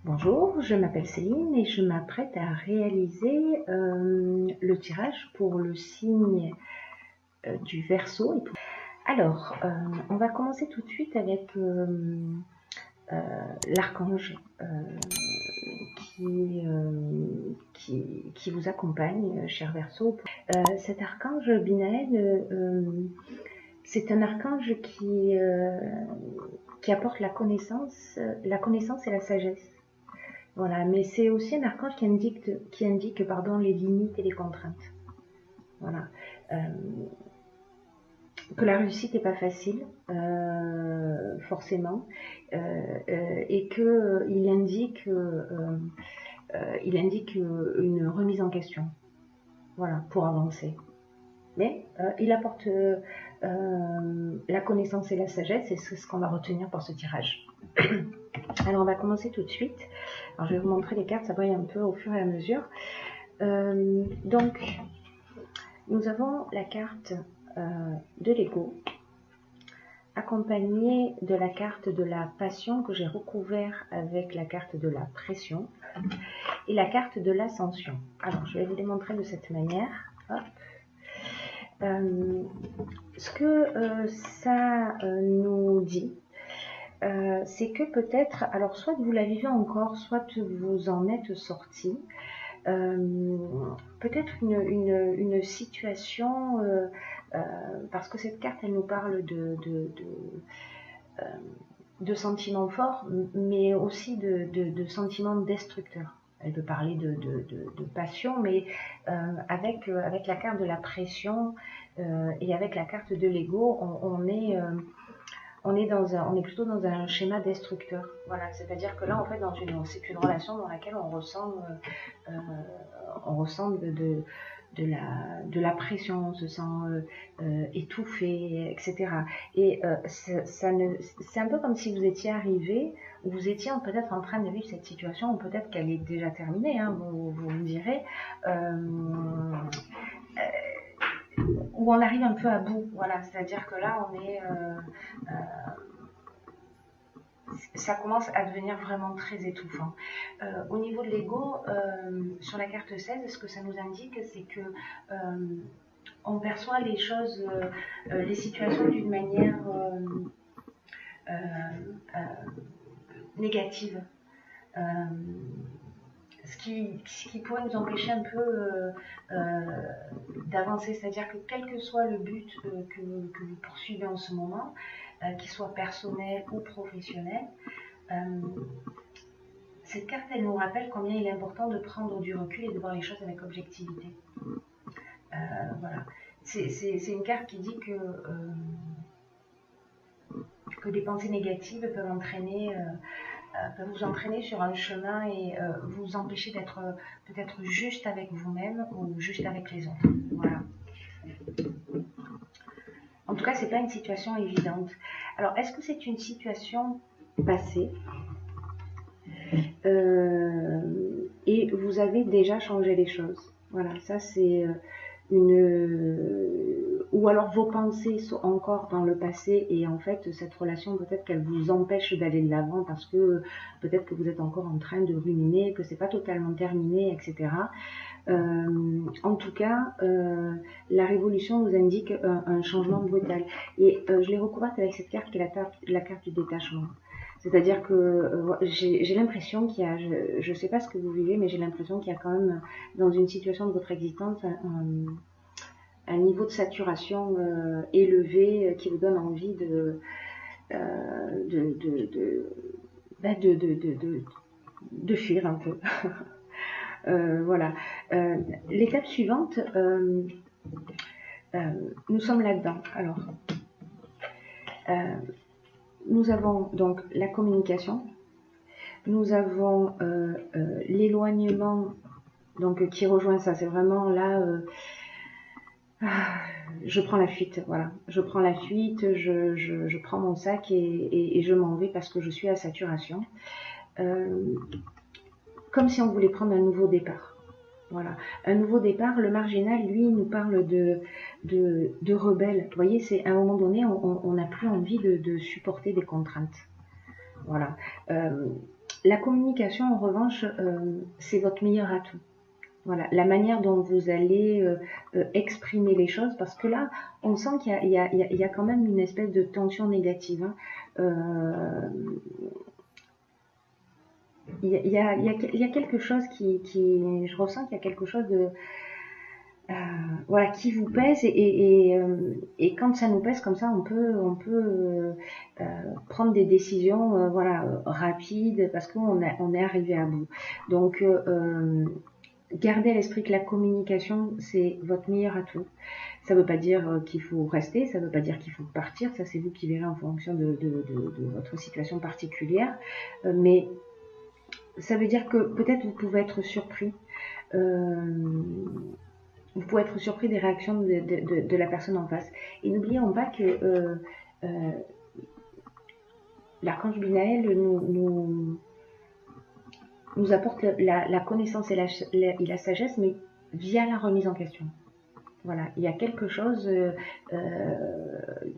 Bonjour, je m'appelle Céline et je m'apprête à réaliser le tirage pour le signe du Verseau. Alors, on va commencer tout de suite avec l'archange qui vous accompagne, cher Verseau. Cet archange Binaël, c'est un archange qui apporte la connaissance et la sagesse. Voilà, mais c'est aussi un archange qui indique les limites et les contraintes. Voilà. Que la réussite n'est pas facile, forcément, et qu'il indique, une remise en question, voilà, pour avancer. Mais il apporte la connaissance et la sagesse, et c'est ce qu'on va retenir pour ce tirage. Alors on va commencer tout de suite. Alors je vais vous montrer les cartes, ça brille un peu au fur et à mesure. Donc nous avons la carte de l'ego, accompagnée de la carte de la passion que j'ai recouvert avec la carte de la pression et la carte de l'ascension. Alors je vais vous les montrer de cette manière. Hop. Ce que ça nous dit, c'est que peut-être, alors soit vous la vivez encore, soit vous en êtes sorti, peut-être une situation, parce que cette carte elle nous parle de sentiments forts, mais aussi de sentiments destructeurs. Elle peut parler de passion, mais avec la carte de la pression et avec la carte de l'ego, on est plutôt dans un schéma destructeur. Voilà, c'est-à-dire que là, en fait, c'est une relation dans laquelle on ressent de la pression, on se sent étouffé, etc. Et c'est un peu comme si vous étiez arrivé, ou vous étiez peut-être en train de vivre cette situation, ou peut-être qu'elle est déjà terminée, hein, vous me direz, où on arrive un peu à bout, voilà, c'est-à-dire que là, on est... ça commence à devenir vraiment très étouffant. Au niveau de l'ego, sur la carte 16, ce que ça nous indique, c'est que on perçoit les choses, les situations d'une manière négative. Ce qui pourrait nous empêcher un peu d'avancer, c'est-à-dire que quel que soit le but que vous poursuivez en ce moment, qu'il soit personnel ou professionnel, cette carte, elle nous rappelle combien il est important de prendre du recul et de voir les choses avec objectivité. Voilà. C'est une carte qui dit que des pensées négatives peuvent vous entraîner sur un chemin et vous empêcher d'être peut-être juste avec vous-même ou juste avec les autres. Voilà. En tout cas, c'est pas une situation évidente. Alors, est-ce que c'est une situation passée et vous avez déjà changé les choses? Voilà, ça c'est ou alors vos pensées sont encore dans le passé et en fait cette relation peut-être qu'elle vous empêche d'aller de l'avant parce que peut-être que vous êtes encore en train de ruminer, que c'est pas totalement terminé, etc. En tout cas, la révolution nous indique un changement brutal. Et je l'ai recouverte avec cette carte qui est la carte du détachement. C'est-à-dire que j'ai l'impression qu'il y a, je ne sais pas ce que vous vivez, mais j'ai l'impression qu'il y a quand même dans une situation de votre existence un niveau de saturation élevé qui vous donne envie de fuir un peu. Voilà. L'étape suivante, nous sommes là-dedans. Alors, nous avons donc la communication, nous avons l'éloignement, donc qui rejoint ça. C'est vraiment là, je prends la fuite. Voilà, je prends la fuite, je prends mon sac et je m'en vais parce que je suis à saturation. Comme si on voulait prendre un nouveau départ. Voilà, un nouveau départ. Le marginal, lui, nous parle de rebelle. Vous voyez, c'est à un moment donné, on n'a plus envie de supporter des contraintes. Voilà. La communication, en revanche, c'est votre meilleur atout. Voilà, la manière dont vous allez exprimer les choses, parce que là, on sent qu'il y a quand même une espèce de tension négative. Hein. Il y a quelque chose je ressens qu'il y a quelque chose de, voilà, qui vous pèse et quand ça nous pèse comme ça, on peut prendre des décisions, voilà, rapides parce qu'on est arrivé à bout. Donc gardez à l'esprit que la communication, c'est votre meilleur atout. Ça ne veut pas dire qu'il faut rester, ça ne veut pas dire qu'il faut partir, ça c'est vous qui verrez en fonction de votre situation particulière. Mais ça veut dire que peut-être vous pouvez être surpris. Vous pouvez être surpris des réactions de la personne en face. Et n'oublions pas que l'archange Binaël nous apporte la connaissance et la sagesse, mais via la remise en question. Voilà, il y a quelque chose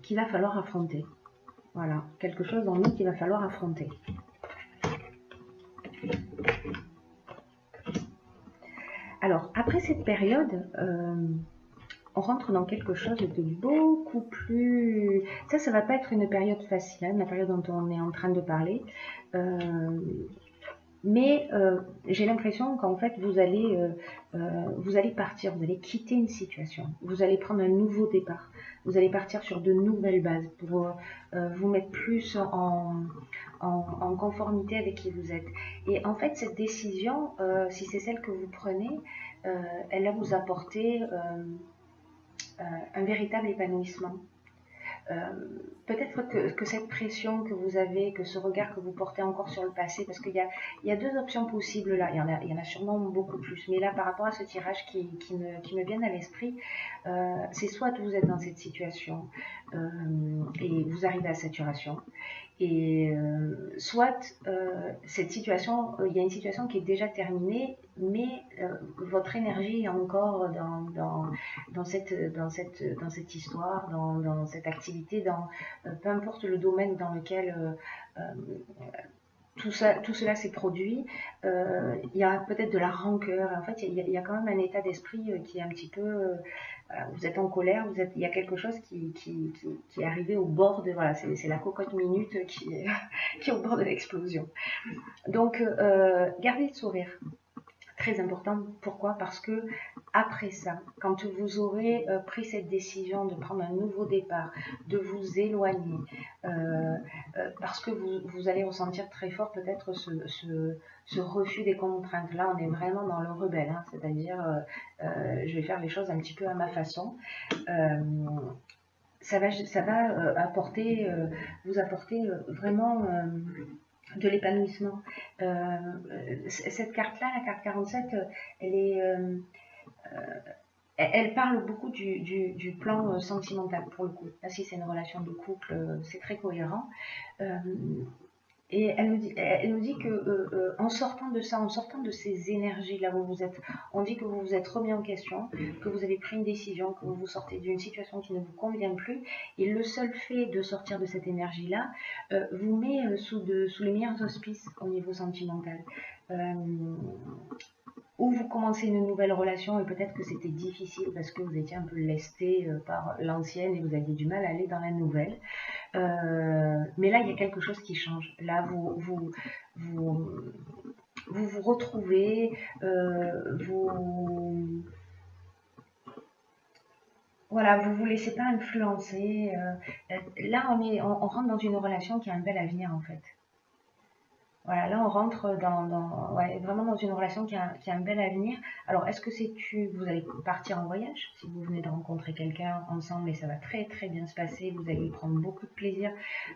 qu'il va falloir affronter. Voilà, quelque chose en nous qu'il va falloir affronter. Alors, après cette période, on rentre dans quelque chose de beaucoup plus... Ça va pas être une période facile, hein, la période dont on est en train de parler. Mais j'ai l'impression qu'en fait, vous allez partir, vous allez quitter une situation, vous allez prendre un nouveau départ, vous allez partir sur de nouvelles bases pour vous mettre plus en conformité avec qui vous êtes. Et en fait, cette décision, si c'est celle que vous prenez, elle va vous apporter un véritable épanouissement. Peut-être que cette pression que vous avez, que ce regard que vous portez encore sur le passé, parce qu'il y a deux options possibles là, il y en a sûrement beaucoup plus, mais là par rapport à ce tirage qui me viennent à l'esprit, c'est soit vous êtes dans cette situation et vous arrivez à saturation, et soit cette situation, il y a une situation qui est déjà terminée, mais votre énergie est encore dans cette histoire, dans cette activité, peu importe le domaine dans lequel tout cela s'est produit. Il y a peut-être de la rancœur. En fait, il y a quand même un état d'esprit qui est un petit peu... vous êtes en colère, il y a quelque chose qui est arrivé au bord de... Voilà, c'est la cocotte minute qui est au bord de l'explosion. Donc, gardez le sourire. Très important. Pourquoi? Parce que après ça, quand vous aurez pris cette décision de prendre un nouveau départ, de vous éloigner, parce que vous allez ressentir très fort peut-être ce refus des contraintes. Là, on est vraiment dans le rebelle, hein, c'est-à-dire je vais faire les choses un petit peu à ma façon. Ça va vous apporter vraiment de l'épanouissement. Cette carte-là, la carte 47, elle parle beaucoup du plan sentimental pour le coup. Là, si c'est une relation de couple, c'est très cohérent. Et elle nous dit que en sortant de ça, en sortant de ces énergies là où vous êtes, on dit que vous vous êtes remis en question, que vous avez pris une décision, que vous sortez d'une situation qui ne vous convient plus. Et le seul fait de sortir de cette énergie là vous met sous les meilleurs auspices au niveau sentimental. Ou vous commencez une nouvelle relation et peut-être que c'était difficile parce que vous étiez un peu lesté par l'ancienne et vous aviez du mal à aller dans la nouvelle. Mais là, il y a quelque chose qui change. Là, vous retrouvez, voilà, vous vous laissez pas influencer. Là, on rentre dans une relation qui a un bel avenir en fait. Voilà, là on rentre vraiment dans une relation qui a un bel avenir. Alors, est-ce que vous allez partir en voyage si vous venez de rencontrer quelqu'un ensemble et ça va très très bien se passer, vous allez y prendre beaucoup de plaisir.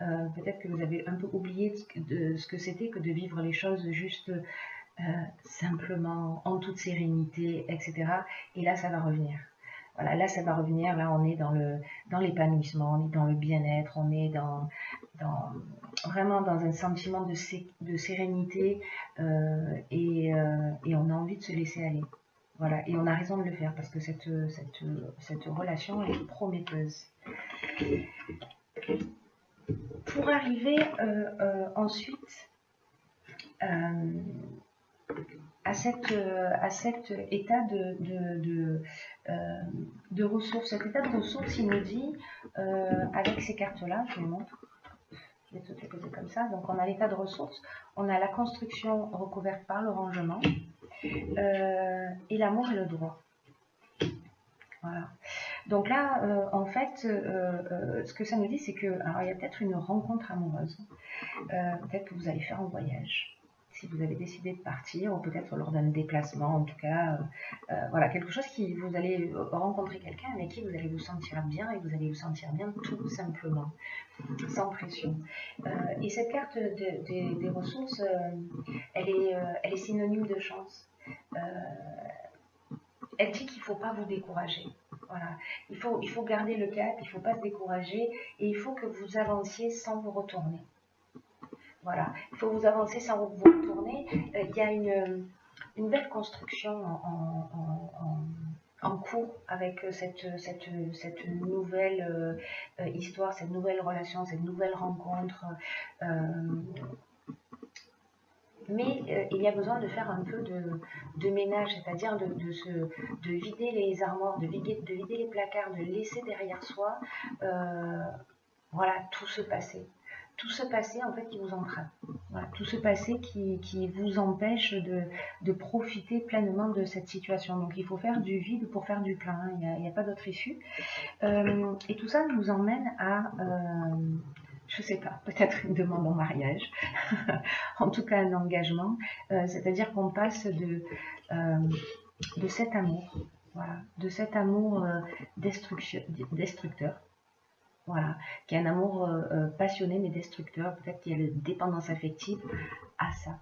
Peut-être que vous avez un peu oublié ce que c'était que de vivre les choses juste simplement, en toute sérénité, etc. Et là, ça va revenir. Voilà, là, ça va revenir. Là, on est dans l'épanouissement, on est dans le bien-être, on est vraiment dans un sentiment de sérénité et on a envie de se laisser aller. Voilà, et on a raison de le faire parce que cette relation est prometteuse. Pour arriver ensuite à cet état de ressources. Cet état de ressources, il nous dit, avec ces cartes-là, je vous montre, je vais toutes les poser comme ça. Donc on a l'état de ressources, on a la construction recouverte par le rangement, et l'amour et le droit. Voilà. Donc là, en fait, ce que ça nous dit, c'est que, alors il y a peut-être une rencontre amoureuse, peut-être que vous allez faire un voyage, si vous avez décidé de partir, ou peut-être lors d'un déplacement, en tout cas, voilà, quelque chose qui, vous allez rencontrer quelqu'un avec qui vous allez vous sentir bien, et vous allez vous sentir bien tout simplement, sans pression. Et cette carte des ressources, elle est synonyme de chance. Elle dit qu'il ne faut pas vous décourager. Voilà. Il faut garder le cap, il ne faut pas se décourager, et il faut que vous avanciez sans vous retourner. Voilà, il faut vous avancer sans vous retourner. Il y a une belle construction en cours avec cette nouvelle histoire, cette nouvelle relation, cette nouvelle rencontre. Mais il y a besoin de faire un peu de ménage, c'est-à-dire de vider les armoires, de vider les placards, de laisser derrière soi, voilà, tout ce passé. Tout ce passé, en fait, qui vous entrave. Voilà, tout ce passé qui vous empêche de profiter pleinement de cette situation. Donc, il faut faire du vide pour faire du plein. Il n'y a pas d'autre issue. Et tout ça nous emmène à... je sais pas, peut-être une demande en mariage, en tout cas un engagement, c'est-à-dire qu'on passe de cet amour, voilà, de cet amour destructeur, voilà, qui est un amour passionné mais destructeur, peut-être qu'il y a une dépendance affective, à ça,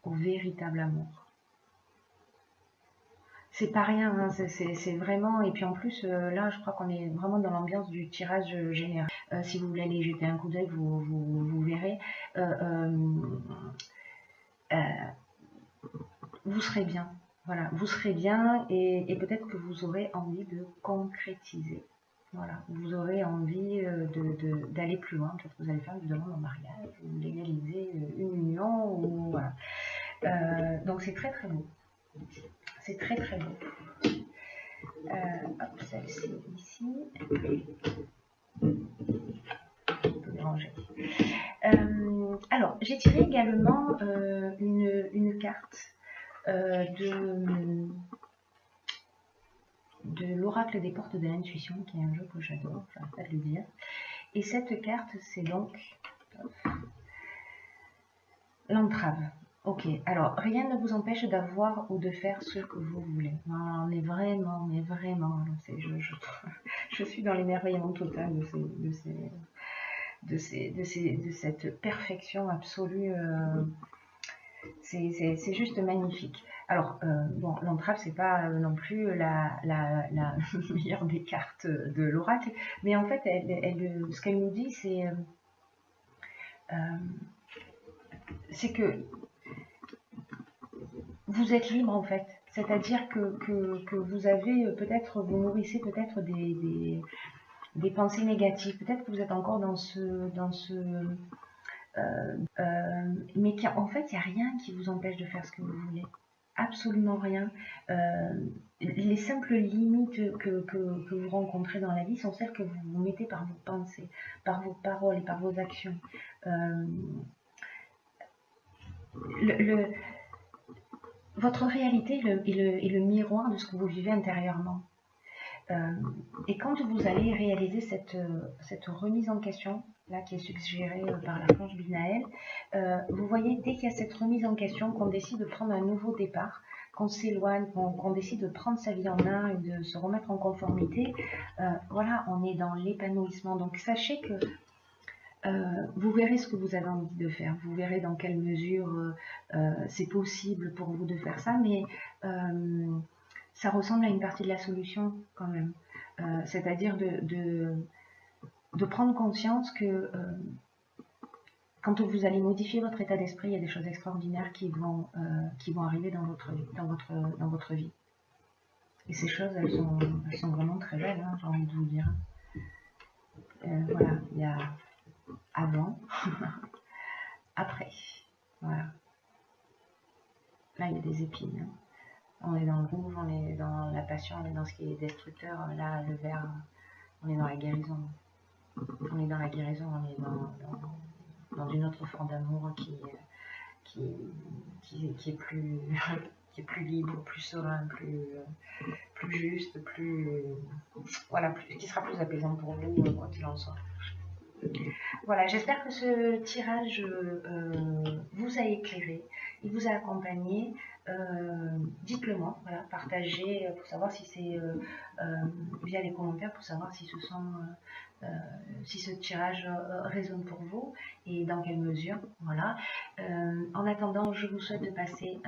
au véritable amour. C'est pas rien, hein, c'est vraiment, et puis en plus, là, je crois qu'on est vraiment dans l'ambiance du tirage général. Si vous voulez aller jeter un coup d'œil, vous verrez. Vous serez bien, voilà, vous serez bien, et peut-être que vous aurez envie de concrétiser. Voilà, vous aurez envie d'aller plus loin, peut-être que vous allez faire une demande en mariage, ou légaliser une union, ou voilà. Donc c'est très très beau. C'est très très beau. Hop, celle-ci ici. On peut déranger. Alors, j'ai tiré également une carte de l'oracle des portes de l'intuition, qui est un jeu que j'adore, j'arrête pas de le dire. Et cette carte, c'est donc l'entrave. Ok, alors rien ne vous empêche d'avoir ou de faire ce que vous voulez. Non, mais vraiment, je suis dans l'émerveillement total de cette perfection absolue. C'est juste magnifique. Alors, bon, l'entrave, c'est pas non plus la meilleure des cartes de l'oracle, mais en fait, ce qu'elle nous dit, c'est que vous êtes libre, en fait. C'est-à-dire que vous avez peut-être, vous nourrissez peut-être des pensées négatives. Peut-être que vous êtes encore dans mais en fait, il n'y a rien qui vous empêche de faire ce que vous voulez. Absolument rien. Les simples limites que vous rencontrez dans la vie sont celles que vous vous mettez par vos pensées, par vos paroles et par vos actions. Votre réalité est le miroir de ce que vous vivez intérieurement. Et quand vous allez réaliser cette remise en question, là qui est suggérée par la planche du Naël, vous voyez, dès qu'il y a cette remise en question, qu'on décide de prendre un nouveau départ, qu'on s'éloigne, qu'on décide de prendre sa vie en main et de se remettre en conformité, voilà, on est dans l'épanouissement. Donc sachez que vous verrez ce que vous avez envie de faire, vous verrez dans quelle mesure c'est possible pour vous de faire ça, mais ça ressemble à une partie de la solution quand même. C'est-à-dire de prendre conscience que quand vous allez modifier votre état d'esprit, il y a des choses extraordinaires qui vont arriver dans votre vie. Et ces choses, elles sont vraiment très belles, hein, j'ai envie de vous dire. Voilà, il y a avant, après. Voilà. Là, il y a des épines. Hein. On est dans le rouge, on est dans la passion, on est dans ce qui est destructeur. Là, le vert, on est dans la guérison. On est dans la guérison, on est dans une autre forme d'amour qui est plus, qui est plus libre, plus serein, plus juste, voilà, qui sera plus apaisant pour vous, quoi qu'il en soit. Voilà, j'espère que ce tirage vous a éclairé, il vous a accompagné. Dites-le moi, voilà, partagez pour savoir si c'est via les commentaires, pour savoir si si ce tirage résonne pour vous et dans quelle mesure. Voilà. En attendant, je vous souhaite de passer